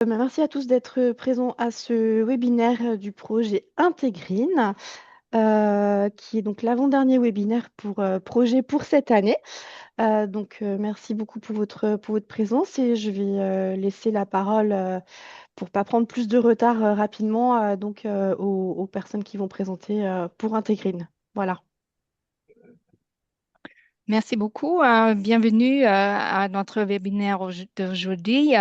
Merci à tous d'être présents à ce webinaire du projet Intégrine, qui est donc l'avant-dernier webinaire pour projet pour cette année. Merci beaucoup pour votre présence et je vais laisser la parole pour pas prendre plus de retard rapidement aux personnes qui vont présenter pour Intégrine. Voilà. Merci beaucoup. Bienvenue à notre webinaire d'aujourd'hui.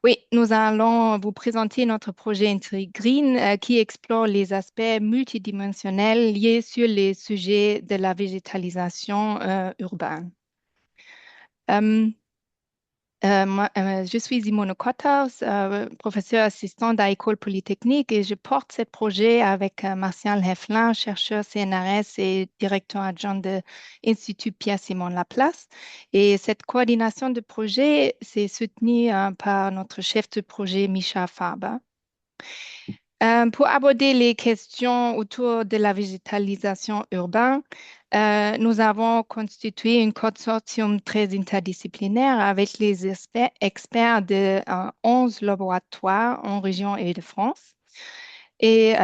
Oui, nous allons vous présenter notre projet Intrigreen qui explore les aspects multidimensionnels liés sur les sujets de la végétalisation urbaine. Euh, je suis Simone Kotters, professeur assistant à l'École polytechnique et je porte ce projet avec Martial Heflin, chercheur CNRS et directeur adjoint de l'Institut Pierre-Simon Laplace. Et cette coordination de projet, c'est soutenu par notre chef de projet, Misha Faber. Pour aborder les questions autour de la végétalisation urbaine, nous avons constitué un consortium très interdisciplinaire avec les experts de 11 laboratoires en région Île-de-France et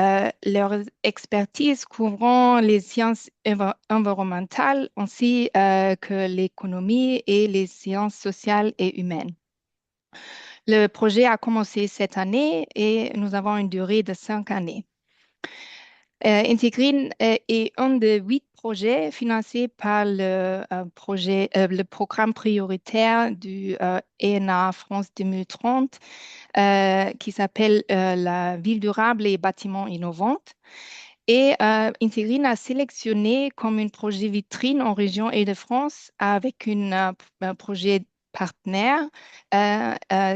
leur expertise couvrant les sciences environnementales ainsi que l'économie et les sciences sociales et humaines. Le projet a commencé cette année et nous avons une durée de 5 années. Intégrine est un des 8 projets financés par le programme prioritaire du ENA France 2030 qui s'appelle la ville durable et bâtiments innovants. Et Intégrine a sélectionné comme un projet vitrine en région Île-de-France avec un projet partenaire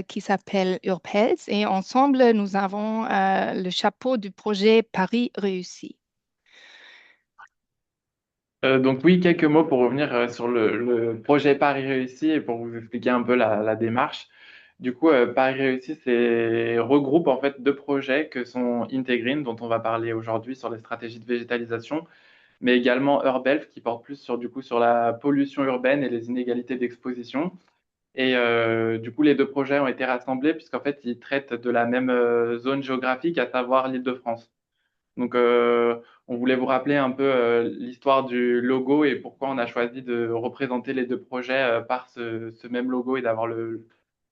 qui s'appelle Urpels. Et ensemble, nous avons le chapeau du projet Paris réussi. Donc oui, quelques mots pour revenir sur le projet Paris Réussi et pour vous expliquer un peu la démarche. Du coup, Paris Réussi, c'est regroupe en fait 2 projets que sont Integrine, dont on va parler aujourd'hui sur les stratégies de végétalisation, mais également Urbelf qui porte plus sur du coup sur la pollution urbaine et les inégalités d'exposition. Et du coup, les 2 projets ont été rassemblés puisqu'en fait, ils traitent de la même zone géographique, à savoir l'Île-de-France. Donc, on voulait vous rappeler un peu l'histoire du logo et pourquoi on a choisi de représenter les 2 projets par ce même logo et d'avoir le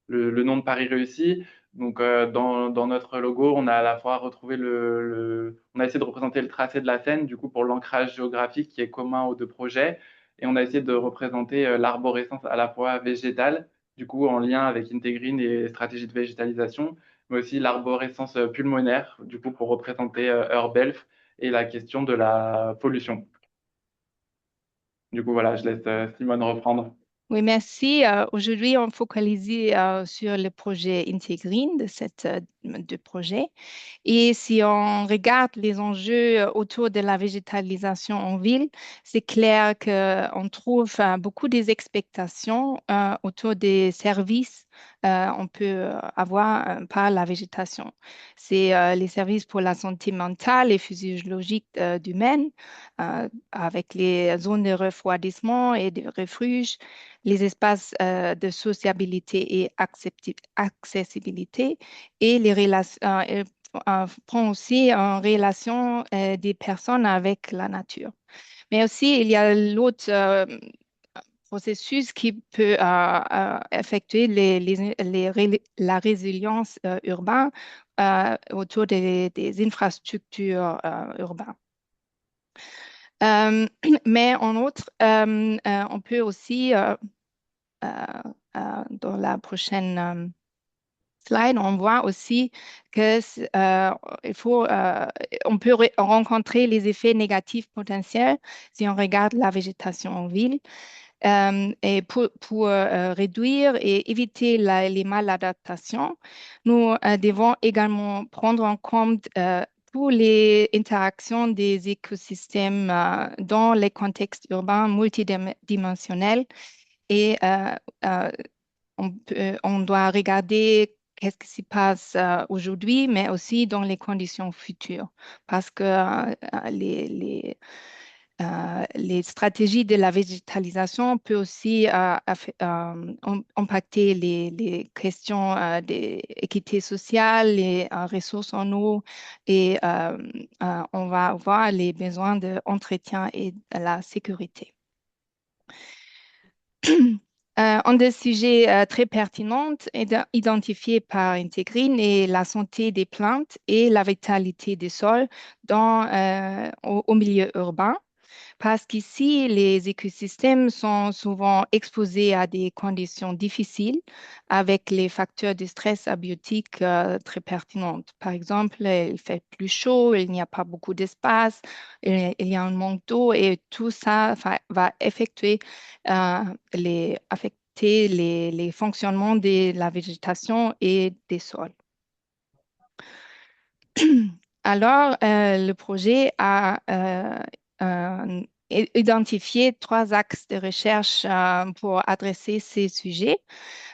nom de Paris réussi. Donc, dans notre logo, on a à la fois retrouvé on a essayé de représenter le tracé de la Seine, du coup, pour l'ancrage géographique qui est commun aux 2 projets. Et on a essayé de représenter l'arborescence à la fois végétale, du coup, en lien avec Intégrine et stratégie de végétalisation, mais aussi l'arborescence pulmonaire, du coup, pour représenter Urbelf et la question de la pollution. Du coup, voilà, je laisse Simone reprendre. Oui, merci. Aujourd'hui, on focalise sur le projet Intégrine de de projet. Et si on regarde les enjeux autour de la végétalisation en ville, c'est clair qu'on trouve beaucoup des expectations autour des services on peut avoir par la végétation. C'est les services pour la santé mentale et physiologique d'humaine, avec les zones de refroidissement et de refuge, les espaces de sociabilité et accessibilité et les relations prend aussi en relation des personnes avec la nature. Mais aussi, il y a l'autre processus qui peut effectuer la résilience urbaine autour des infrastructures urbaines. Euh, mais en outre, on peut aussi, euh, dans la prochaine slide, on voit aussi que il faut, on peut rencontrer les effets négatifs potentiels si on regarde la végétation en ville. Et pour réduire et éviter les maladaptations, nous devons également prendre en compte toutes les interactions des écosystèmes dans les contextes urbains multidimensionnels et on doit regarder qu'est-ce qui se passe aujourd'hui, mais aussi dans les conditions futures, parce que les stratégies de la végétalisation peuvent aussi impacter les questions d'équité sociale, les ressources en eau et on va voir les besoins d'entretien et de la sécurité. Un des sujets très pertinents identifiés par Integrine est la santé des plantes et la vitalité des sols au milieu urbain. Parce qu'ici, les écosystèmes sont souvent exposés à des conditions difficiles avec les facteurs de stress abiotique très pertinents. Par exemple, il fait plus chaud, il n'y a pas beaucoup d'espace, il y a un manque d'eau et tout ça va affecter les fonctionnements de la végétation et des sols. Alors, le projet a identifié 3 axes de recherche pour adresser ces sujets.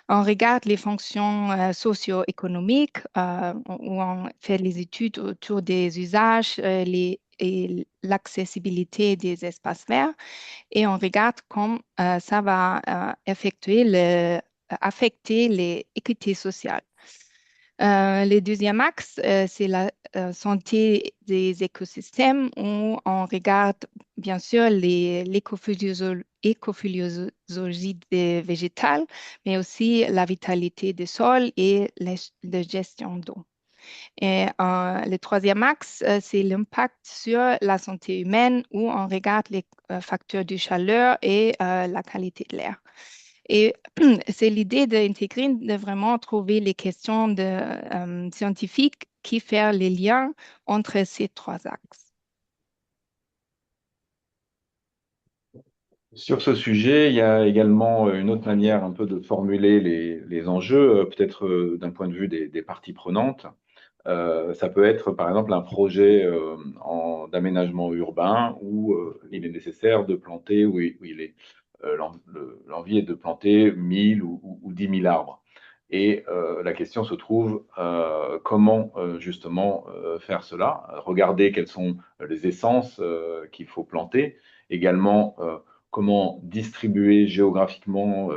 On regarde les fonctions socio-économiques, où on fait les études autour des usages et l'accessibilité des espaces verts, et on regarde comment ça va affecter les équités sociales. Le deuxième axe, c'est la santé des écosystèmes où on regarde bien sûr l'écophysiologie des végétales, mais aussi la vitalité des sols et la gestion d'eau. Et le troisième axe, c'est l'impact sur la santé humaine où on regarde les facteurs de chaleur et la qualité de l'air. Et c'est l'idée d'intégrer, de vraiment trouver les questions scientifiques qui font les liens entre ces 3 axes. Sur ce sujet, il y a également une autre manière un peu de formuler les enjeux, peut-être d'un point de vue des parties prenantes. Ça peut être par exemple un projet d'aménagement urbain où il est nécessaire de planter, l'envie est de planter 1000 ou 10 000 arbres. Et la question se trouve comment justement faire cela, regarder quelles sont les essences qu'il faut planter, également comment distribuer géographiquement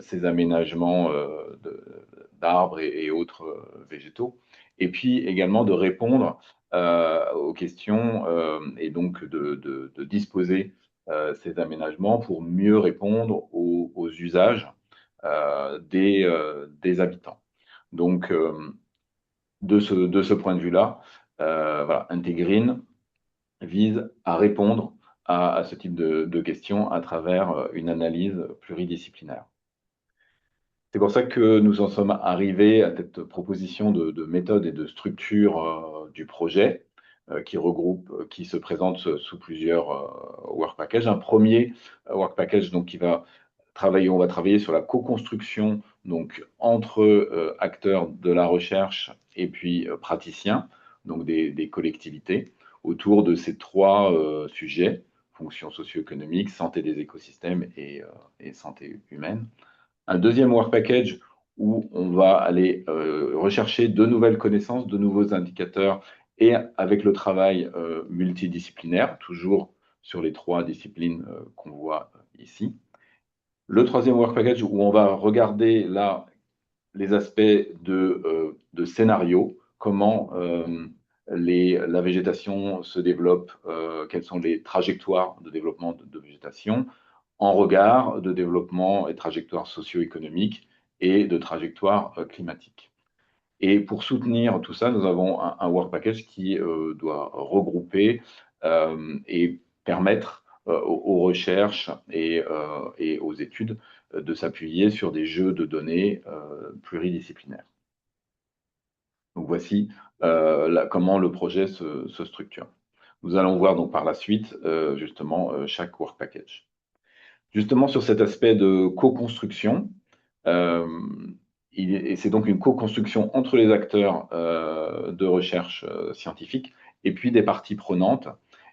ces aménagements d'arbres et autres végétaux, et puis également de répondre aux questions et donc de disposer ces aménagements pour mieux répondre aux usages des habitants. Donc, de ce point de vue-là, voilà, Integrine vise à répondre à ce type de questions à travers une analyse pluridisciplinaire. C'est pour ça que nous en sommes arrivés à cette proposition de méthode et de structure du projet qui se présente sous plusieurs work packages. Un premier work package donc, on va travailler sur la co-construction donc, entre acteurs de la recherche et puis praticiens, donc des collectivités, autour de ces 3 sujets, fonctions socio-économiques, santé des écosystèmes et santé humaine. Un deuxième work package où on va aller rechercher de nouvelles connaissances, de nouveaux indicateurs, et avec le travail multidisciplinaire, toujours sur les 3 disciplines qu'on voit ici. Le troisième work package où on va regarder là les aspects de scénario, comment la végétation se développe, quelles sont les trajectoires de développement de végétation, en regard de développement et trajectoires socio-économiques et de trajectoires climatiques. Et pour soutenir tout ça, nous avons un work package qui doit regrouper et permettre aux recherches et aux études de s'appuyer sur des jeux de données pluridisciplinaires. Donc voici comment le projet se structure. Nous allons voir donc par la suite justement chaque work package. Justement sur cet aspect de co-construction, et c'est donc une co-construction entre les acteurs de recherche scientifique et puis des parties prenantes.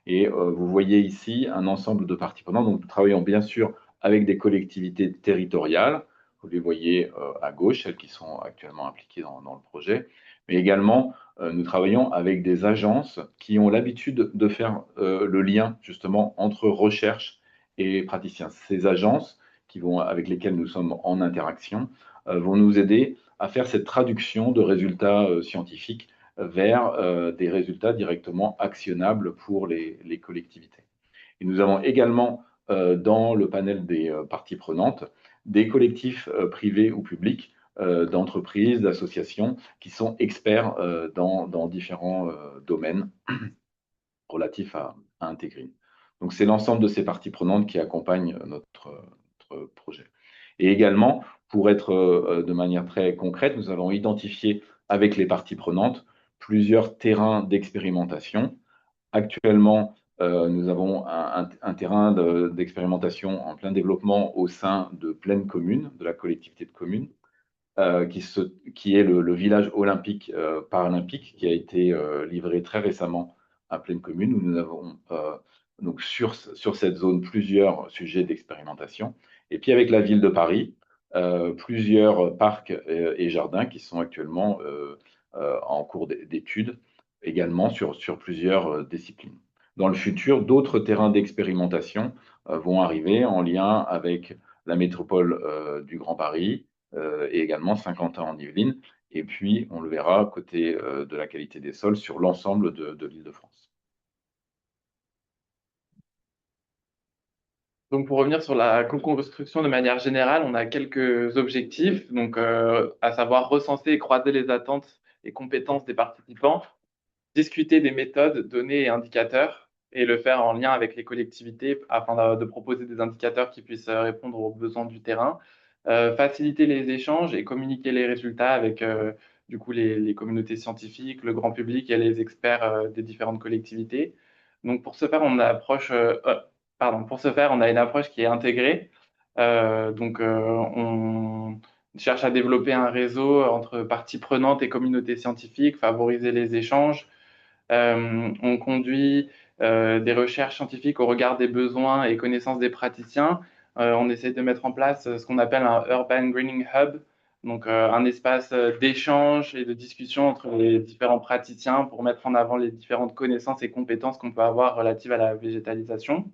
Et vous voyez ici un ensemble de parties prenantes. Donc nous travaillons bien sûr avec des collectivités territoriales. Vous les voyez à gauche, celles qui sont actuellement impliquées dans le projet, Mais également, nous travaillons avec des agences qui ont l'habitude de faire le lien justement entre recherche et praticiens. Ces agences avec lesquelles nous sommes en interaction vont nous aider à faire cette traduction de résultats scientifiques vers des résultats directement actionnables pour les collectivités. Et nous avons également dans le panel des parties prenantes des collectifs privés ou publics, d'entreprises, d'associations qui sont experts dans différents domaines relatifs à Intégrine. Donc c'est l'ensemble de ces parties prenantes qui accompagnent notre projet. Et également, pour être de manière très concrète, nous allons identifier avec les parties prenantes plusieurs terrains d'expérimentation. Actuellement, nous avons un terrain d'expérimentation en plein développement au sein de Plaine Commune, de la collectivité de communes, qui est le village olympique paralympique qui a été livré très récemment à Plaine Commune, où nous avons donc sur cette zone plusieurs sujets d'expérimentation. Et puis avec la ville de Paris, plusieurs parcs et jardins qui sont actuellement en cours d'études, également sur plusieurs disciplines. Dans le futur, d'autres terrains d'expérimentation vont arriver en lien avec la métropole du Grand Paris, et également Saint-Quentin en Yvelines. Et puis, on le verra côté de la qualité des sols sur l'ensemble de l'Île-de-France. Donc, pour revenir sur la co-construction de manière générale, on a quelques objectifs, donc, à savoir recenser et croiser les attentes et compétences des participants, discuter des méthodes, données et indicateurs, et le faire en lien avec les collectivités afin de proposer des indicateurs qui puissent répondre aux besoins du terrain, faciliter les échanges et communiquer les résultats avec du coup les communautés scientifiques, le grand public et les experts des différentes collectivités. Donc pour ce faire, on a une approche qui est intégrée. On cherche à développer un réseau entre parties prenantes et communautés scientifiques, favoriser les échanges. On conduit des recherches scientifiques au regard des besoins et connaissances des praticiens. On essaie de mettre en place ce qu'on appelle un Urban Greening Hub, donc un espace d'échange et de discussion entre les différents praticiens pour mettre en avant les différentes connaissances et compétences qu'on peut avoir relatives à la végétalisation.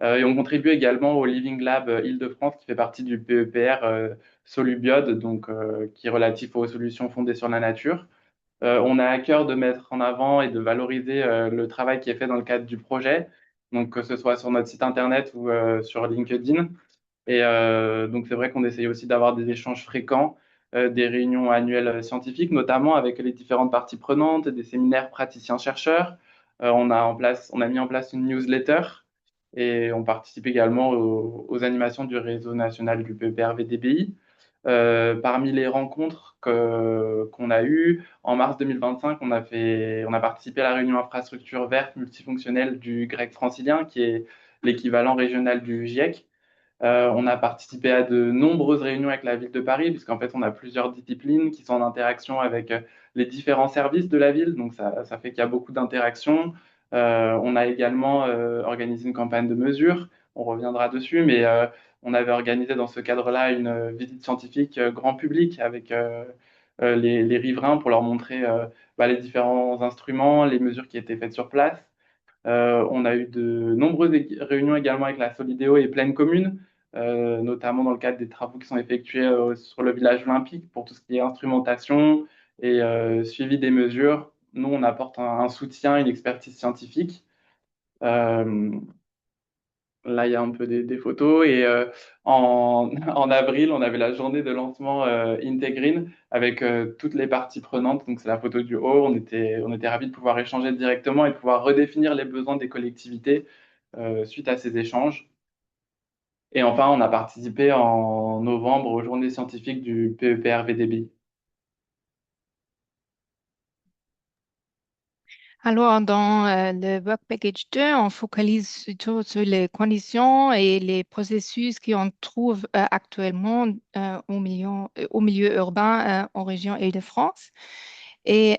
Et on contribue également au Living Lab Île-de-France qui fait partie du PEPR Solubiode, donc, qui est relatif aux solutions fondées sur la nature. On a à cœur de mettre en avant et de valoriser le travail qui est fait dans le cadre du projet, donc que ce soit sur notre site internet ou sur LinkedIn. Et donc c'est vrai qu'on essaye aussi d'avoir des échanges fréquents, des réunions annuelles scientifiques, notamment avec les différentes parties prenantes, des séminaires praticiens-chercheurs. On a mis en place une newsletter et on participe également aux animations du réseau national du PEPR-VDBI. Parmi les rencontres qu'on a eues, en mars 2025, on a participé à la réunion infrastructure verte multifonctionnelle du GREC francilien, qui est l'équivalent régional du GIEC. On a participé à de nombreuses réunions avec la ville de Paris, puisqu'en fait, on a plusieurs disciplines qui sont en interaction avec les différents services de la ville. Donc, ça fait qu'il y a beaucoup d'interactions. On a également organisé une campagne de mesures. On reviendra dessus, mais on avait organisé dans ce cadre-là une visite scientifique grand public avec les riverains pour leur montrer les différents instruments, les mesures qui étaient faites sur place. On a eu de nombreuses réunions également avec la Solidéo et Plaine Commune, notamment dans le cadre des travaux qui sont effectués sur le village olympique pour tout ce qui est instrumentation et suivi des mesures. Nous, on apporte un soutien, une expertise scientifique. Là, il y a un peu des photos. Et en avril, on avait la journée de lancement Integrine avec toutes les parties prenantes. Donc, c'est la photo du haut. On était ravis de pouvoir échanger directement et de pouvoir redéfinir les besoins des collectivités suite à ces échanges. Et enfin, on a participé en novembre aux journées scientifiques du PEPR-VDBI. Alors, dans le Work Package 2, on focalise surtout sur les conditions et les processus qu'on trouve actuellement au milieu urbain en région Île-de-France. Et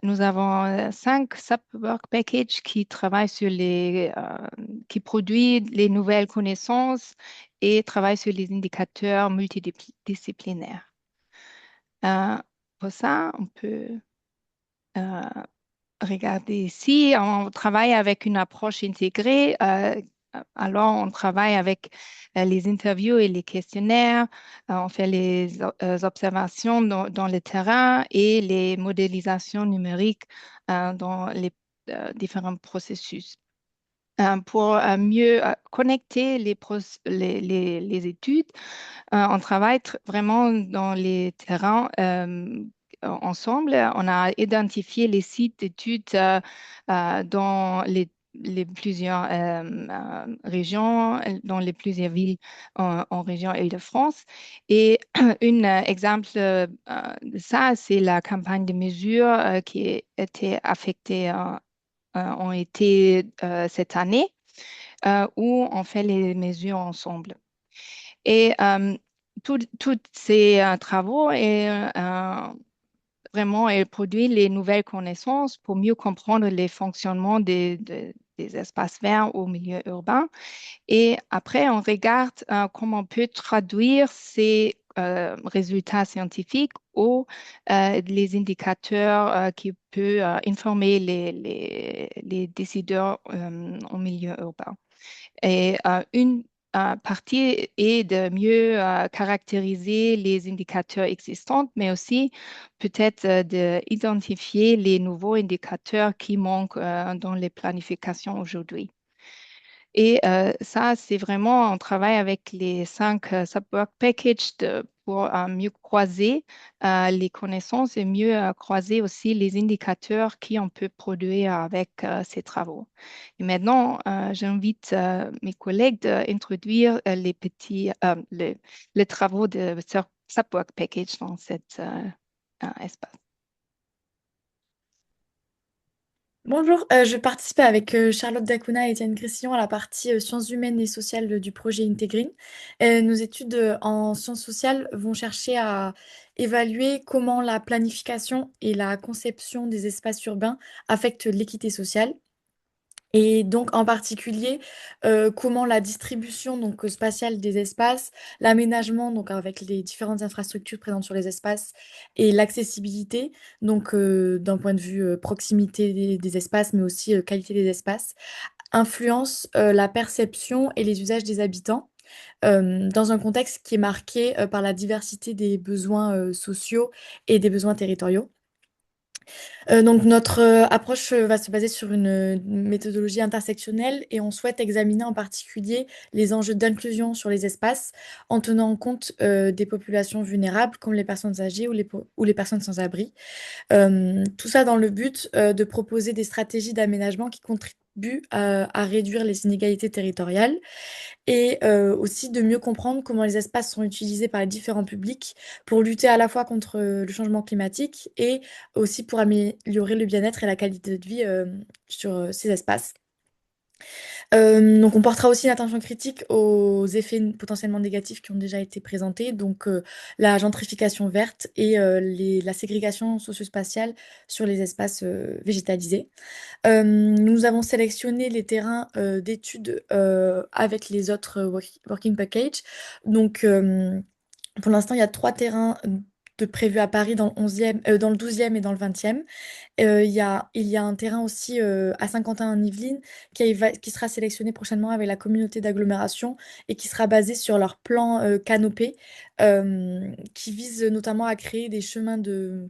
nous avons 5 sub-work packages qui travaillent qui produisent les nouvelles connaissances et travaillent sur les indicateurs multidisciplinaires. Pour ça, on peut euh, regardez ici, on travaille avec une approche intégrée. Alors, on travaille avec les interviews et les questionnaires. On fait les observations dans le terrain et les modélisations numériques dans les différents processus. Pour mieux connecter les études, on travaille vraiment dans les terrains ensemble. On a identifié les sites d'études dans les plusieurs régions, dans les plusieurs villes en région Île-de-France. Et un exemple de ça, c'est la campagne de mesures qui a été affectée ont été cette année où on fait les mesures ensemble. Et tous ces travaux vraiment produisent les nouvelles connaissances pour mieux comprendre les fonctionnements des espaces verts au milieu urbain. Et après, on regarde comment on peut traduire ces résultats scientifiques ou les indicateurs qui peuvent informer les décideurs au milieu urbain. Et une partie est de mieux caractériser les indicateurs existants, mais aussi peut-être d'identifier les nouveaux indicateurs qui manquent dans les planifications aujourd'hui. Et ça, c'est vraiment un travail avec les 5 Subwork Packages pour mieux croiser les connaissances et mieux croiser aussi les indicateurs qu'on peut produire avec ces travaux. Et maintenant, j'invite mes collègues d'introduire les travaux de Subwork Package dans cet espace. Bonjour, je participe avec Charlotte Dacuna et Étienne Grissillon à la partie sciences humaines et sociales du projet Intégrine. Nos études en sciences sociales vont chercher à évaluer comment la planification et la conception des espaces urbains affectent l'équité sociale. Et donc en particulier, comment la distribution donc, spatiale des espaces, l'aménagement donc avec les différentes infrastructures présentes sur les espaces et l'accessibilité, donc d'un point de vue proximité des espaces, mais aussi qualité des espaces, influencent la perception et les usages des habitants. Dans un contexte qui est marqué par la diversité des besoins sociaux et des besoins territoriaux. Donc notre approche va se baser sur une méthodologie intersectionnelle et on souhaite examiner en particulier les enjeux d'inclusion sur les espaces en tenant compte des populations vulnérables comme les personnes âgées ou les personnes sans abri. Tout ça dans le but de proposer des stratégies d'aménagement qui contribuent à réduire les inégalités territoriales et aussi de mieux comprendre comment les espaces sont utilisés par les différents publics pour lutter à la fois contre le changement climatique et aussi pour améliorer le bien-être et la qualité de vie sur ces espaces. Donc on portera aussi une attention critique aux effets potentiellement négatifs qui ont déjà été présentés, donc la gentrification verte et la ségrégation socio-spatiale sur les espaces végétalisés. Nous avons sélectionné les terrains d'études avec les autres working packages. Donc, pour l'instant, il y a 3 terrains prévus à Paris dans le 11e, dans le 12e et dans le 20e. Il y a un terrain aussi à Saint-Quentin-en-Yvelines qui sera sélectionné prochainement avec la communauté d'agglomération et qui sera basé sur leur plan canopé qui vise notamment à créer des chemins de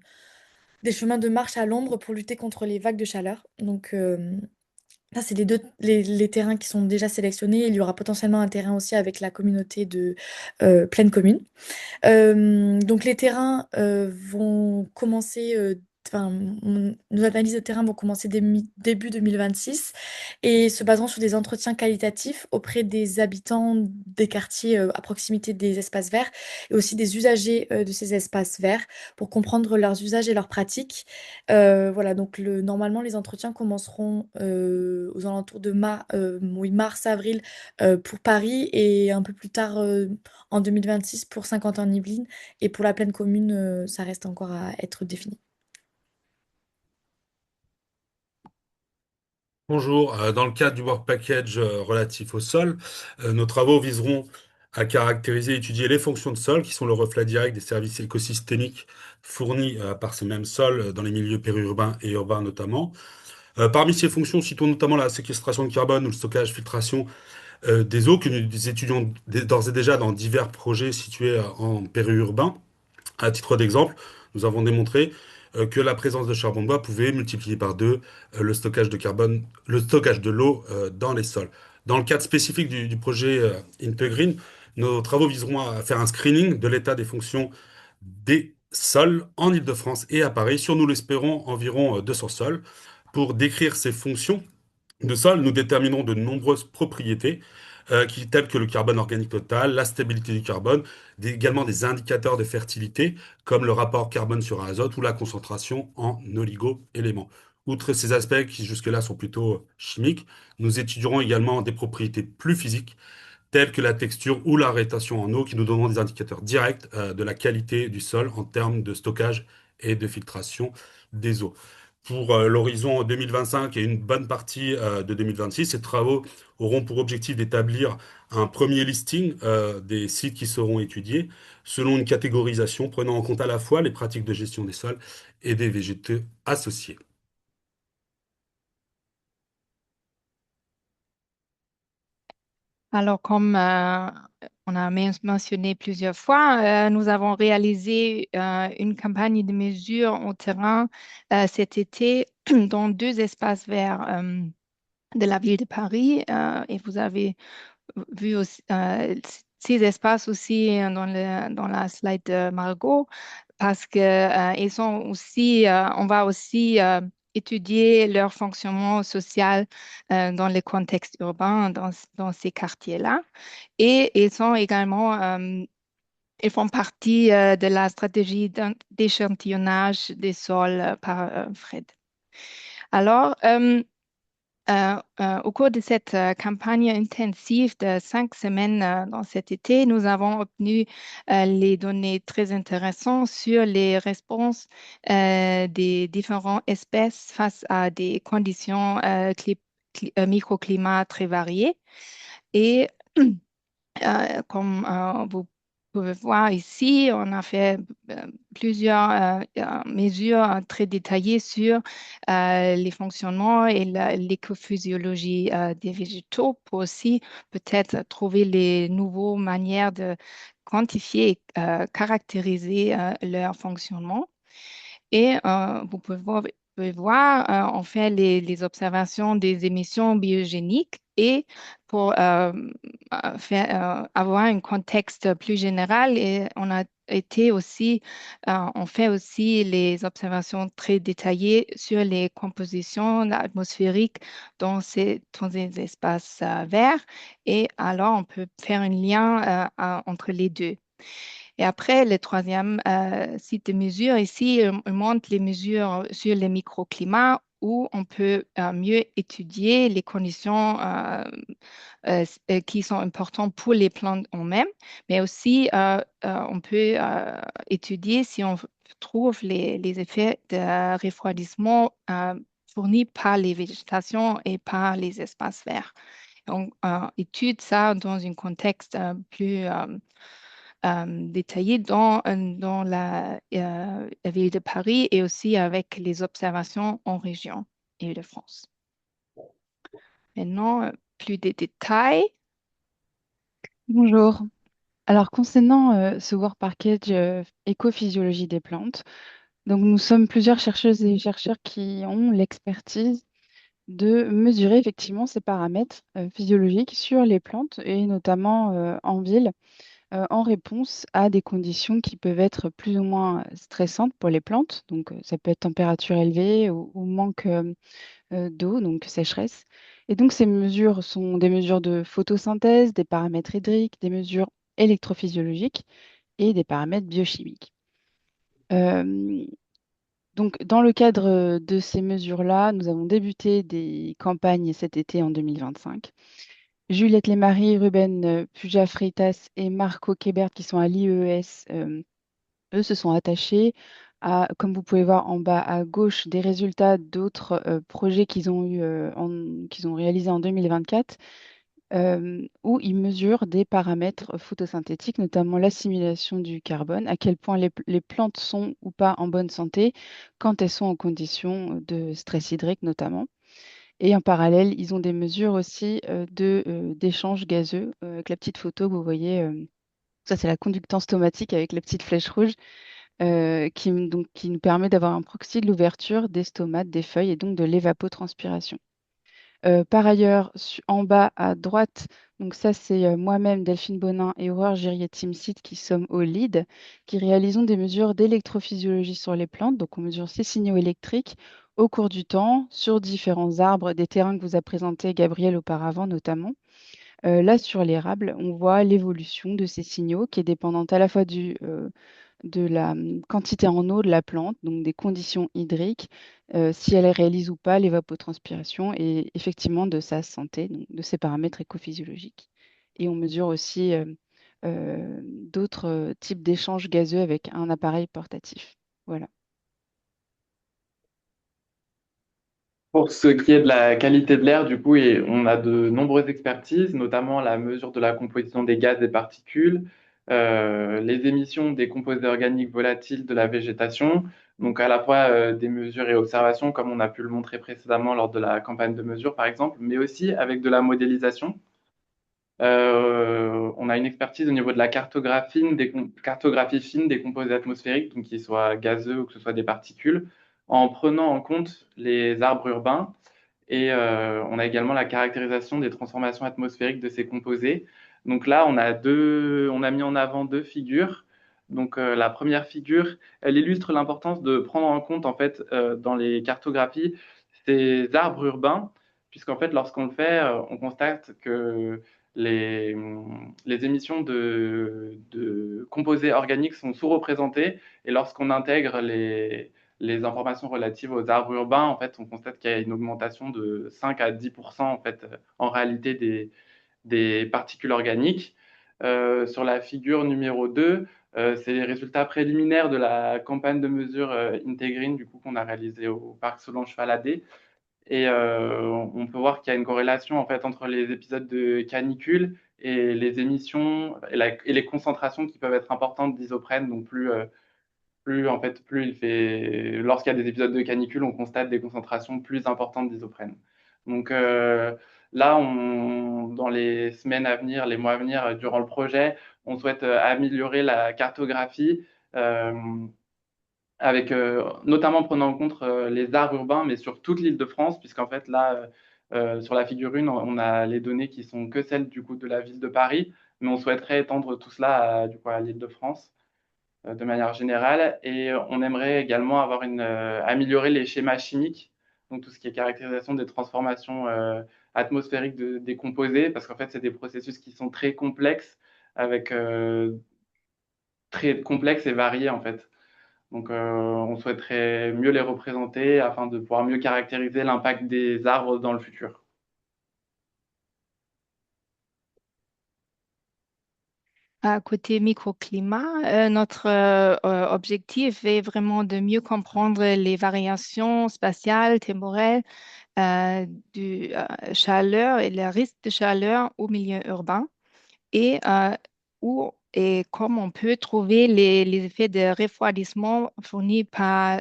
marche à l'ombre pour lutter contre les vagues de chaleur. Donc, ça, c'est les terrains qui sont déjà sélectionnés. Il y aura potentiellement un terrain aussi avec la communauté de Plaine Commune. Donc, les terrains vont commencer. Enfin, nos analyses de terrain vont commencer début 2026 et se baseront sur des entretiens qualitatifs auprès des habitants des quartiers à proximité des espaces verts et aussi des usagers de ces espaces verts pour comprendre leurs usages et leurs pratiques. Voilà, donc normalement, les entretiens commenceront aux alentours de oui, mars-avril pour Paris et un peu plus tard en 2026 pour Saint-Quentin-en-Yvelines. Et pour la Plaine Commune, ça reste encore à être défini. Bonjour, dans le cadre du Work Package relatif au sol, nos travaux viseront à caractériser et étudier les fonctions de sol qui sont le reflet direct des services écosystémiques fournies par ces mêmes sols dans les milieux périurbains et urbains notamment. Parmi ces fonctions, citons notamment la séquestration de carbone ou le stockage, filtration des eaux que nous étudions d'ores et déjà dans divers projets situés en périurbain. À titre d'exemple, nous avons démontré que la présence de charbon de bois pouvait multiplier par deux le stockage de carbone, le stockage de l'eau dans les sols. Dans le cadre spécifique du projet Integreen, nos travaux viseront à faire un screening de l'état des fonctions des sols en Île-de-France et à Paris sur, nous l'espérons, environ 200 sols. Pour décrire ces fonctions, de sol, nous déterminons de nombreuses propriétés telles que le carbone organique total, la stabilité du carbone, également des indicateurs de fertilité comme le rapport carbone sur azote ou la concentration en oligo-éléments. Outre ces aspects qui jusque-là sont plutôt chimiques, nous étudierons également des propriétés plus physiques telles que la texture ou la rétention en eau qui nous donneront des indicateurs directs de la qualité du sol en termes de stockage et de filtration des eaux. Pour l'horizon 2025 et une bonne partie de 2026, ces travaux auront pour objectif d'établir un premier listing des sites qui seront étudiés selon une catégorisation prenant en compte à la fois les pratiques de gestion des sols et des végétaux associés. Alors, comme on a mentionné plusieurs fois, nous avons réalisé une campagne de mesure au terrain cet été dans deux espaces verts de la ville de Paris. Et vous avez vu aussi, ces espaces aussi dans la slide de Margot, parce que ils sont aussi, on va aussi étudier leur fonctionnement social dans les contextes urbains, dans ces quartiers-là. Et ils sont également, ils font partie de la stratégie d'échantillonnage des sols par Fred. Alors, au cours de cette campagne intensive de 5 semaines dans cet été, nous avons obtenu les données très intéressantes sur les réponses des différentes espèces face à des conditions microclimats très variées. Et comme vous pouvez voir ici, on a fait plusieurs mesures très détaillées sur les fonctionnements et l'écophysiologie des végétaux pour aussi peut-être trouver les nouvelles manières de quantifier et caractériser leur fonctionnement. Et pouvez voir, on fait les observations des émissions biogéniques et pour avoir un contexte plus général, et on a été aussi, on fait aussi les observations très détaillées sur les compositions atmosphériques dans ces espaces verts. Et alors, on peut faire un lien entre les deux. Et après, le troisième site de mesure, ici, on montre les mesures sur les microclimats où on peut mieux étudier les conditions qui sont importantes pour les plantes elles-mêmes, mais aussi on peut étudier si on trouve les effets de refroidissement fournis par les végétations et par les espaces verts. On étude ça dans un contexte plus détaillé dans la ville de Paris et aussi avec les observations en région Île-de-France. Maintenant, plus de détails. Bonjour. Alors, concernant ce Work Package écophysiologie des plantes, donc nous sommes plusieurs chercheuses et chercheurs qui ont l'expertise de mesurer effectivement ces paramètres physiologiques sur les plantes et notamment en ville en réponse à des conditions qui peuvent être plus ou moins stressantes pour les plantes. Donc, ça peut être température élevée ou manque d'eau, donc sécheresse. Et donc, ces mesures sont des mesures de photosynthèse, des paramètres hydriques, des mesures électrophysiologiques et des paramètres biochimiques. Euh, donc, dans le cadre de ces mesures-là, nous avons débuté des campagnes cet été en 2025. Juliette Lémarie, Ruben Puja-Freitas et Marco Kebert, qui sont à l'IES, eux se sont attachés à, comme vous pouvez voir en bas à gauche, des résultats d'autres projets qu'ils ont réalisés en 2024 où ils mesurent des paramètres photosynthétiques, notamment l'assimilation du carbone, à quel point les plantes sont ou pas en bonne santé quand elles sont en conditions de stress hydrique notamment. Et en parallèle, ils ont des mesures aussi d'échange gazeux, avec la petite photo que vous voyez. Ça, c'est la conductance stomatique avec la petite flèche rouge qui nous permet d'avoir un proxy de l'ouverture des stomates, des feuilles et donc de l'évapotranspiration. Par ailleurs, en bas à droite, donc ça c'est moi-même, Delphine Bonin et Aurore Girier-Timsit qui sommes au lead, qui réalisons des mesures d'électrophysiologie sur les plantes. Donc on mesure ces signaux électriques au cours du temps sur différents arbres, des terrains que vous a présenté Gabriel auparavant notamment. Là sur l'érable, on voit l'évolution de ces signaux qui est dépendante à la fois de la quantité en eau de la plante, donc des conditions hydriques, si elle réalise ou pas l'évapotranspiration et effectivement de sa santé, donc de ses paramètres écophysiologiques. Et on mesure aussi d'autres types d'échanges gazeux avec un appareil portatif. Voilà. Pour ce qui est de la qualité de l'air, du coup, on a de nombreuses expertises, notamment la mesure de la composition des gaz et particules, les émissions des composés organiques volatiles de la végétation, donc à la fois des mesures et observations, comme on a pu le montrer précédemment lors de la campagne de mesure, par exemple, mais aussi avec de la modélisation. On a une expertise au niveau de la cartographie fine des composés atmosphériques, donc qu'ils soient gazeux ou que ce soit des particules, en prenant en compte les arbres urbains. Et on a également la caractérisation des transformations atmosphériques de ces composés. Donc là, on a mis en avant deux figures. Donc la première figure, elle illustre l'importance de prendre en compte en fait dans les cartographies ces arbres urbains, puisqu'en fait, lorsqu'on le fait, on constate que les, les émissions de composés organiques sont sous-représentées. Et lorsqu'on intègre les informations relatives aux arbres urbains, en fait, on constate qu'il y a une augmentation de 5 à 10% en fait, en réalité des particules organiques. Sur la figure numéro 2, c'est les résultats préliminaires de la campagne de mesure Integrine du coup, qu'on a réalisée au parc Solange-Faladé. Et on peut voir qu'il y a une corrélation en fait entre les épisodes de canicule et les émissions et les concentrations qui peuvent être importantes d'isoprène. Donc plus il fait, lorsqu'il y a des épisodes de canicule, on constate des concentrations plus importantes d'isoprène. Donc là, dans les semaines à venir, les mois à venir, durant le projet, on souhaite améliorer la cartographie. Euh, avec notamment prenant en compte les arbres urbains, mais sur toute l'île de France, puisqu'en fait là, sur la figure 1, on a les données qui sont que celles du coup de la ville de Paris, mais on souhaiterait étendre tout cela du coup, à l'île de France de manière générale, et on aimerait également améliorer les schémas chimiques, donc tout ce qui est caractérisation des transformations atmosphériques des composés, parce qu'en fait c'est des processus qui sont très complexes, avec très complexes et variés en fait. Donc, on souhaiterait mieux les représenter afin de pouvoir mieux caractériser l'impact des arbres dans le futur. À côté microclimat, notre objectif est vraiment de mieux comprendre les variations spatiales, temporelles, du chaleur et les risques de chaleur au milieu urbain et où et comment on peut trouver les effets de refroidissement fournis par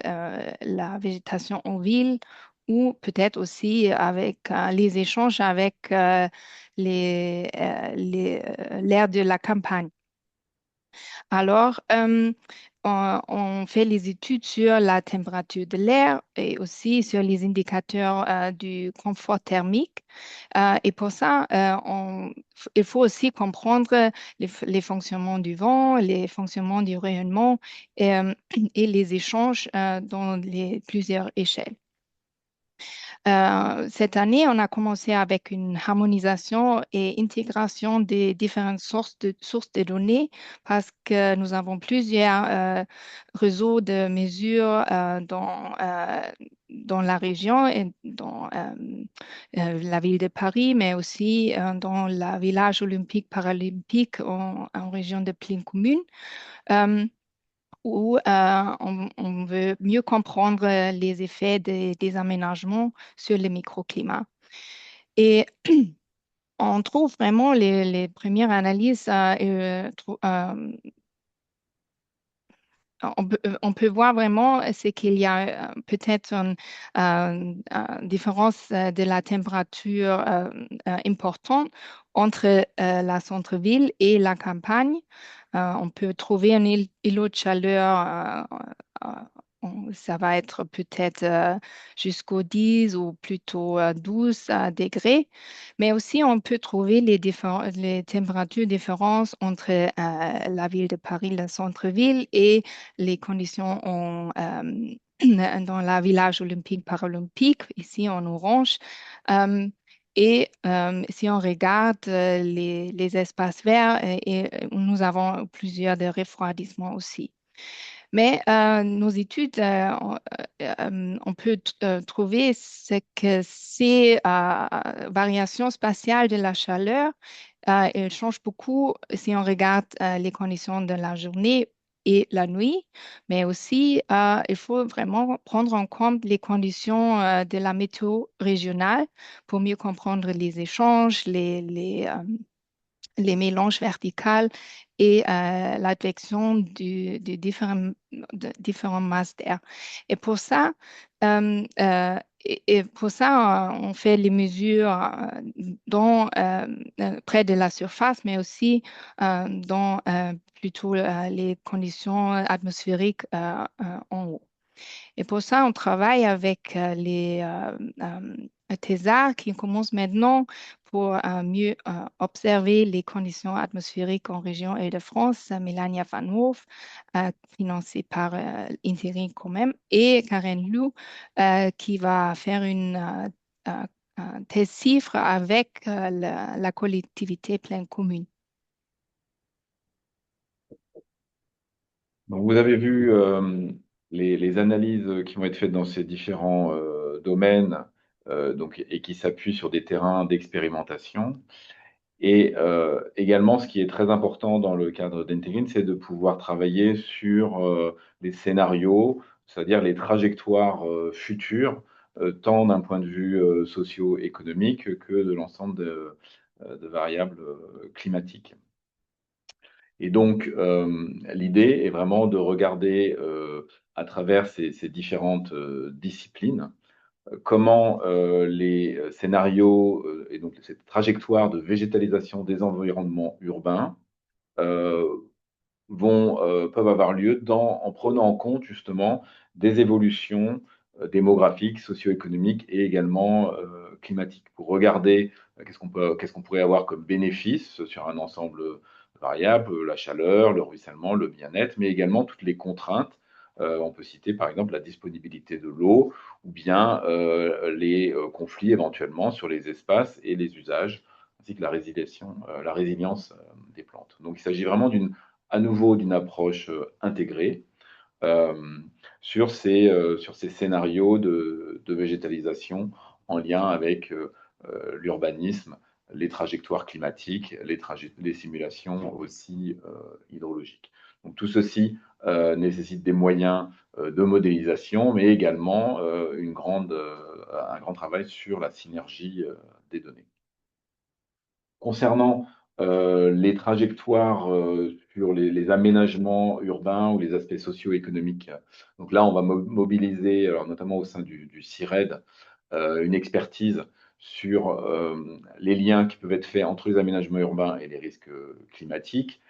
la végétation en ville ou peut-être aussi avec les échanges avec l'air de la campagne. Alors, on fait les études sur la température de l'air et aussi sur les indicateurs du confort thermique. Et pour ça, il faut aussi comprendre les fonctionnements du vent, les fonctionnements du rayonnement et les échanges dans les plusieurs échelles. Cette année, on a commencé avec une harmonisation et intégration des différentes sources de données parce que nous avons plusieurs réseaux de mesures dans la région et dans la ville de Paris, mais aussi dans le village olympique paralympique en région de Pleine Commune. Où on veut mieux comprendre les effets des aménagements sur le microclimat. Et on trouve vraiment les premières analyses on peut voir vraiment c'est qu'il y a peut-être une différence de la température importante entre la centre-ville et la campagne. On peut trouver un îlot de chaleur, euh, ça va être peut-être jusqu'au 10 ou plutôt 12 degrés. Mais aussi, on peut trouver les températures différentes entre la ville de Paris, le centre-ville, et les conditions dans la village olympique paralympique, ici en orange. Euh, si on regarde les espaces verts, nous avons plusieurs de refroidissements aussi. Mais nos études, on peut trouver ce que ces variations spatiales de la chaleur, elles changent beaucoup si on regarde les conditions de la journée et la nuit, mais aussi il faut vraiment prendre en compte les conditions de la météo régionale pour mieux comprendre les échanges, les mélanges verticaux et l'advection de différentes masses d'air. Et pour ça, on fait les mesures près de la surface, mais aussi dans plutôt les conditions atmosphériques en haut. Et pour ça, on travaille avec les thésards qui commencent maintenant pour mieux observer les conditions atmosphériques en région Île-de-France. Mélania Van Hoof, financée par Intérim quand même, et Karen Lou, qui va faire une thèse chiffre avec la collectivité pleine commune. Donc, vous avez vu les analyses qui vont être faites dans ces différents domaines donc, et qui s'appuient sur des terrains d'expérimentation. Et également, ce qui est très important dans le cadre d'Integrine, c'est de pouvoir travailler sur les scénarios, c'est-à-dire les trajectoires futures, tant d'un point de vue socio-économique que de l'ensemble de variables climatiques. Et donc, l'idée est vraiment de regarder à travers ces différentes disciplines comment les scénarios et donc cette trajectoire de végétalisation des environnements urbains peuvent avoir lieu en prenant en compte justement des évolutions démographiques, socio-économiques et également climatiques, pour regarder qu'est-ce qu'on pourrait avoir comme bénéfice sur un ensemble de variables, la chaleur, le ruissellement, le bien-être, mais également toutes les contraintes. On peut citer par exemple la disponibilité de l'eau ou bien les conflits éventuellement sur les espaces et les usages, ainsi que la résilience des plantes. Donc il s'agit vraiment à nouveau d'une approche intégrée sur ces scénarios de végétalisation en lien avec l'urbanisme, les trajectoires climatiques, les simulations aussi hydrologiques. Donc tout ceci nécessite des moyens de modélisation, mais également un grand travail sur la synergie des données. Concernant les trajectoires sur les aménagements urbains ou les aspects socio-économiques, donc là, on va mobiliser, alors notamment au sein du CIRED, une expertise sur les liens qui peuvent être faits entre les aménagements urbains et les risques climatiques,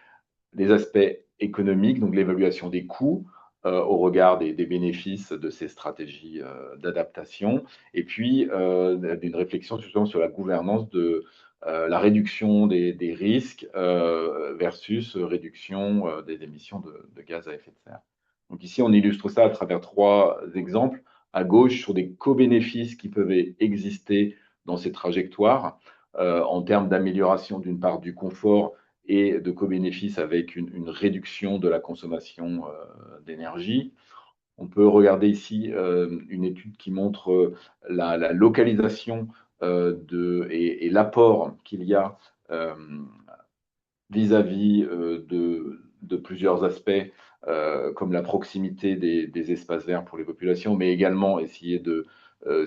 les aspects économiques, donc l'évaluation des coûts au regard des bénéfices de ces stratégies d'adaptation, et puis d'une réflexion justement sur la gouvernance de la réduction des risques versus réduction des émissions de gaz à effet de serre. Donc ici, on illustre ça à travers 3 exemples. À gauche, sur des co-bénéfices qui peuvent exister dans ces trajectoires en termes d'amélioration d'une part du confort et de co-bénéfices avec une réduction de la consommation d'énergie. On peut regarder ici une étude qui montre la localisation et l'apport qu'il y a vis-à-vis de plusieurs aspects comme la proximité des espaces verts pour les populations, mais également essayer de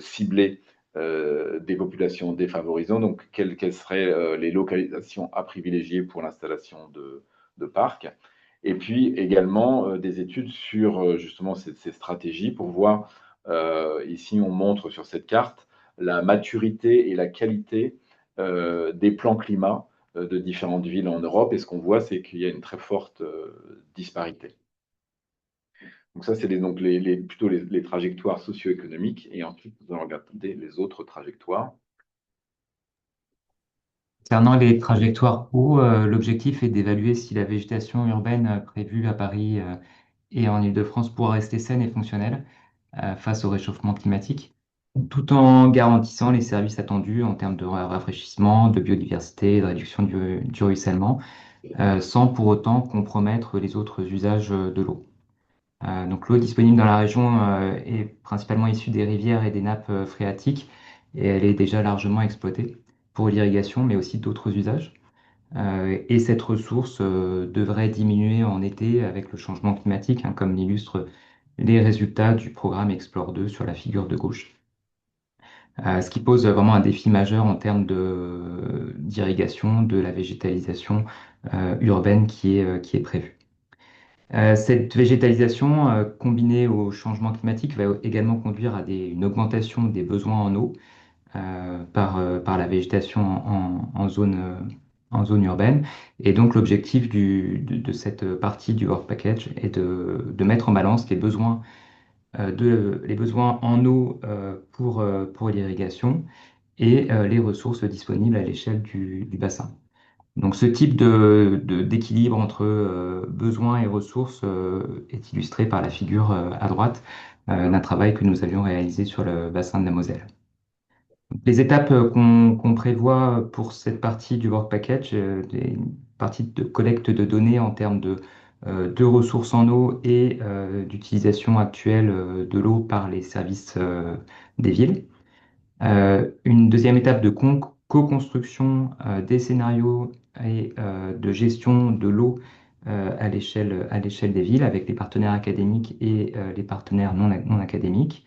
cibler des populations défavorisées. Donc, quelles seraient les localisations à privilégier pour l'installation de parcs. Et puis également des études sur justement ces stratégies pour voir, ici on montre sur cette carte, la maturité et la qualité des plans climat de différentes villes en Europe. Et ce qu'on voit, c'est qu'il y a une très forte disparité. Donc ça, c'est plutôt les trajectoires socio-économiques. Et ensuite, nous allons regarder les autres trajectoires. Concernant les trajectoires hauts, l'objectif est d'évaluer si la végétation urbaine prévue à Paris et en Île-de-France pourra rester saine et fonctionnelle face au réchauffement climatique, tout en garantissant les services attendus en termes de rafraîchissement, de biodiversité, de réduction du ruissellement, sans pour autant compromettre les autres usages de l'eau. Donc l'eau disponible dans la région est principalement issue des rivières et des nappes phréatiques et elle est déjà largement exploitée pour l'irrigation, mais aussi d'autres usages. Et cette ressource devrait diminuer en été avec le changement climatique, hein, comme l'illustrent les résultats du programme Explore 2 sur la figure de gauche. Ce qui pose vraiment un défi majeur en termes d'irrigation, de la végétalisation urbaine qui est prévue. Cette végétalisation, combinée au changement climatique, va également conduire à une augmentation des besoins en eau par la végétation en zone urbaine. Et donc l'objectif de cette partie du Work Package est de mettre en balance les besoins en eau pour l'irrigation et les ressources disponibles à l'échelle du bassin. Donc ce type d'équilibre entre besoins et ressources est illustré par la figure à droite d'un travail que nous avions réalisé sur le bassin de la Moselle. Les étapes qu'on prévoit pour cette partie du Work Package, des parties de collecte de données en termes de ressources en eau et d'utilisation actuelle de l'eau par les services des villes. Une deuxième étape de co-construction des scénarios et de gestion de l'eau à l'échelle des villes avec les partenaires académiques et les partenaires non académiques.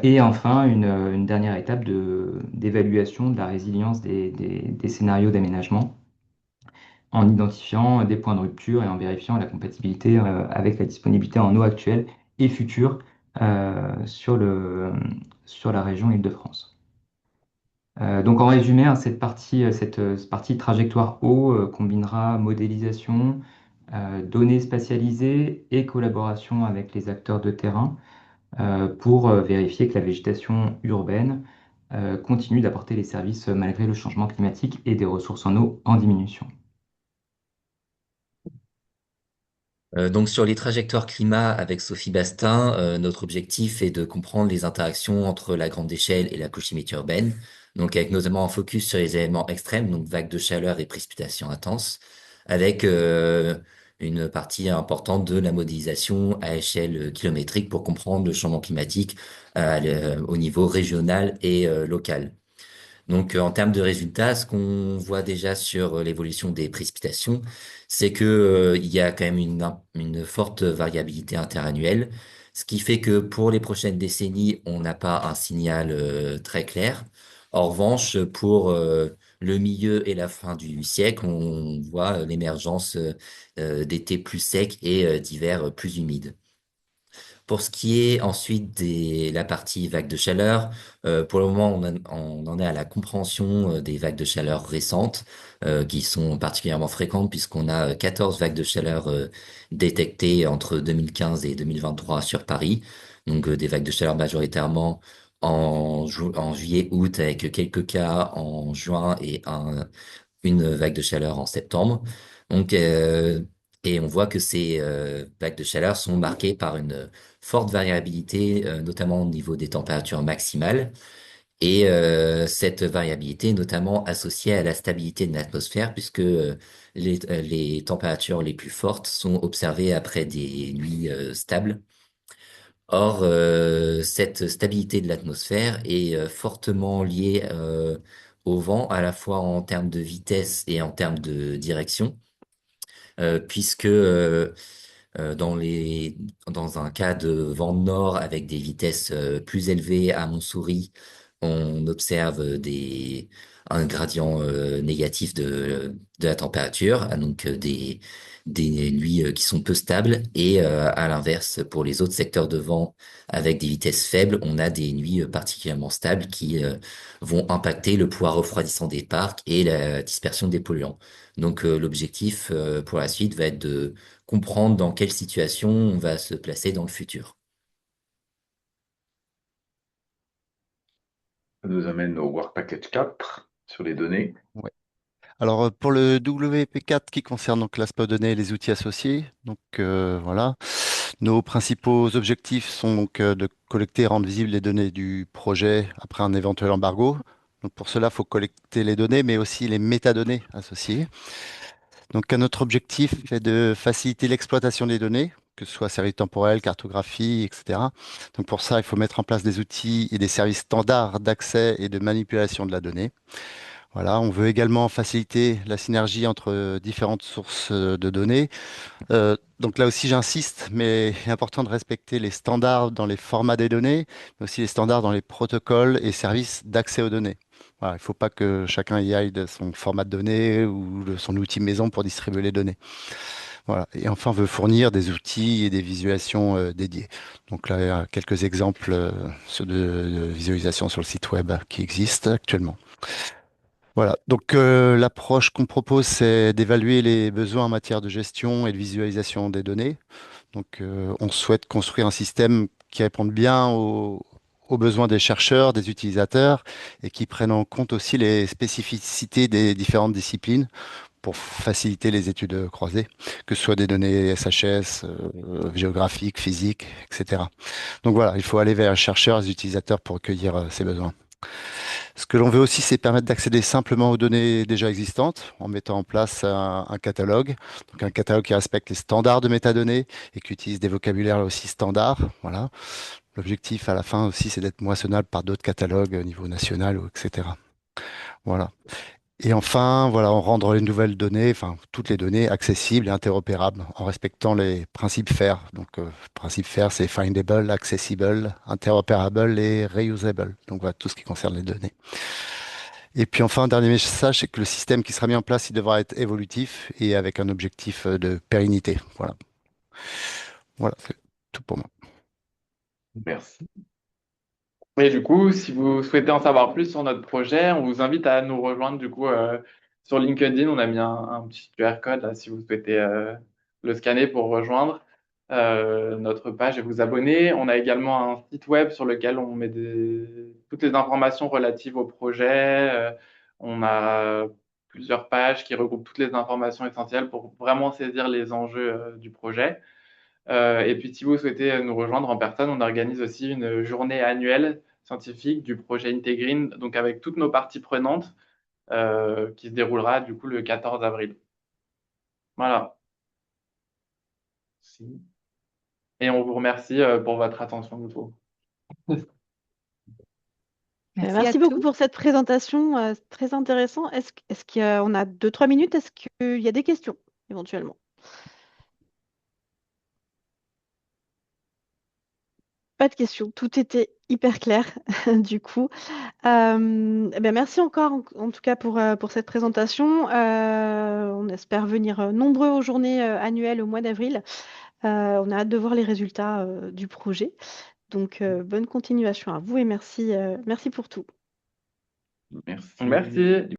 Et enfin, une dernière étape d'évaluation de la résilience des scénarios d'aménagement en identifiant des points de rupture et en vérifiant la compatibilité avec la disponibilité en eau actuelle et future sur la région Île-de-France. Donc en résumé, hein, cette partie trajectoire eau combinera modélisation, données spatialisées et collaboration avec les acteurs de terrain pour vérifier que la végétation urbaine continue d'apporter les services malgré le changement climatique et des ressources en eau en diminution. Donc sur les trajectoires climat avec Sophie Bastin, notre objectif est de comprendre les interactions entre la grande échelle et la colchimètre urbaine, donc avec notamment un focus sur les éléments extrêmes, donc vagues de chaleur et précipitations intenses, avec une partie importante de la modélisation à échelle kilométrique pour comprendre le changement climatique au niveau régional et local. Donc, en termes de résultats, ce qu'on voit déjà sur l'évolution des précipitations, c'est que il y a quand même une forte variabilité interannuelle, ce qui fait que pour les prochaines décennies, on n'a pas un signal très clair. En revanche, pour le milieu et la fin du siècle, on voit l'émergence d'étés plus secs et d'hivers plus humides. Pour ce qui est ensuite la partie vagues de chaleur, pour le moment, on en est à la compréhension des vagues de chaleur récentes, qui sont particulièrement fréquentes puisqu'on a 14 vagues de chaleur détectées entre 2015 et 2023 sur Paris. Donc des vagues de chaleur majoritairement en juillet, août, avec quelques cas en juin et une vague de chaleur en septembre. Donc, et on voit que ces vagues de chaleur sont marquées par une forte variabilité, notamment au niveau des températures maximales. Et cette variabilité est notamment associée à la stabilité de l'atmosphère, puisque les températures les plus fortes sont observées après des nuits stables. Or, cette stabilité de l'atmosphère est fortement liée au vent, à la fois en termes de vitesse et en termes de direction, puisque Dans un cas de vent de nord avec des vitesses plus élevées à Montsouris, on observe un gradient négatif de la température, donc des nuits qui sont peu stables. Et à l'inverse, pour les autres secteurs de vent avec des vitesses faibles, on a des nuits particulièrement stables qui vont impacter le pouvoir refroidissant des parcs et la dispersion des polluants. Donc l'objectif pour la suite va être de comprendre dans quelle situation on va se placer dans le futur. Ça nous amène au Work Package 4 sur les données. Ouais. Alors pour le WP4 qui concerne donc l'aspect données et les outils associés, donc voilà, nos principaux objectifs sont donc de collecter et rendre visibles les données du projet après un éventuel embargo. Donc pour cela, il faut collecter les données, mais aussi les métadonnées associées. Donc un autre objectif est de faciliter l'exploitation des données, que ce soit série temporelle, cartographie, etc. Donc pour ça, il faut mettre en place des outils et des services standards d'accès et de manipulation de la donnée. Voilà, on veut également faciliter la synergie entre différentes sources de données. Donc là aussi, j'insiste, mais il est important de respecter les standards dans les formats des données, mais aussi les standards dans les protocoles et services d'accès aux données. Voilà, il ne faut pas que chacun y aille de son format de données ou de son outil maison pour distribuer les données. Voilà. Et enfin, on veut fournir des outils et des visualisations dédiés. Donc là, il y a quelques exemples de visualisation sur le site web qui existent actuellement. Voilà, donc l'approche qu'on propose, c'est d'évaluer les besoins en matière de gestion et de visualisation des données. Donc on souhaite construire un système qui réponde bien aux besoins des chercheurs, des utilisateurs, et qui prenne en compte aussi les spécificités des différentes disciplines pour faciliter les études croisées, que ce soit des données SHS, géographiques, physiques, etc. Donc voilà, il faut aller vers les chercheurs, les utilisateurs pour recueillir ces besoins. Ce que l'on veut aussi, c'est permettre d'accéder simplement aux données déjà existantes en mettant en place un catalogue. Donc un catalogue qui respecte les standards de métadonnées et qui utilise des vocabulaires aussi standards. Voilà. L'objectif à la fin aussi, c'est d'être moissonnable par d'autres catalogues au niveau national, etc. Voilà. Et enfin, voilà, on rendre les nouvelles données, enfin toutes les données accessibles et interopérables en respectant les principes FAIR. Donc, principe FAIR, c'est findable, accessible, interoperable et reusable. Donc voilà, tout ce qui concerne les données. Et puis enfin, un dernier message, c'est que le système qui sera mis en place, il devra être évolutif et avec un objectif de pérennité. Voilà. Voilà, c'est tout pour moi. Merci. Et du coup, si vous souhaitez en savoir plus sur notre projet, on vous invite à nous rejoindre du coup sur LinkedIn. On a mis un petit QR code là, si vous souhaitez le scanner pour rejoindre notre page et vous abonner. On a également un site web sur lequel on met toutes les informations relatives au projet. On a plusieurs pages qui regroupent toutes les informations essentielles pour vraiment saisir les enjeux du projet. Et puis, si vous souhaitez nous rejoindre en personne, on organise aussi une journée annuelle scientifique du projet Integrine, donc avec toutes nos parties prenantes, qui se déroulera du coup le 14 avril. Voilà. Et on vous remercie pour votre attention du coup. Merci beaucoup pour cette présentation, très intéressant. Est-ce qu'on a 2-3 minutes? Est-ce qu'il y a des questions éventuellement? Pas de questions, tout était hyper clair du coup. Merci encore en tout cas pour cette présentation. On espère venir nombreux aux journées annuelles au mois d'avril. On a hâte de voir les résultats du projet. Donc bonne continuation à vous et merci pour tout. Merci. Merci.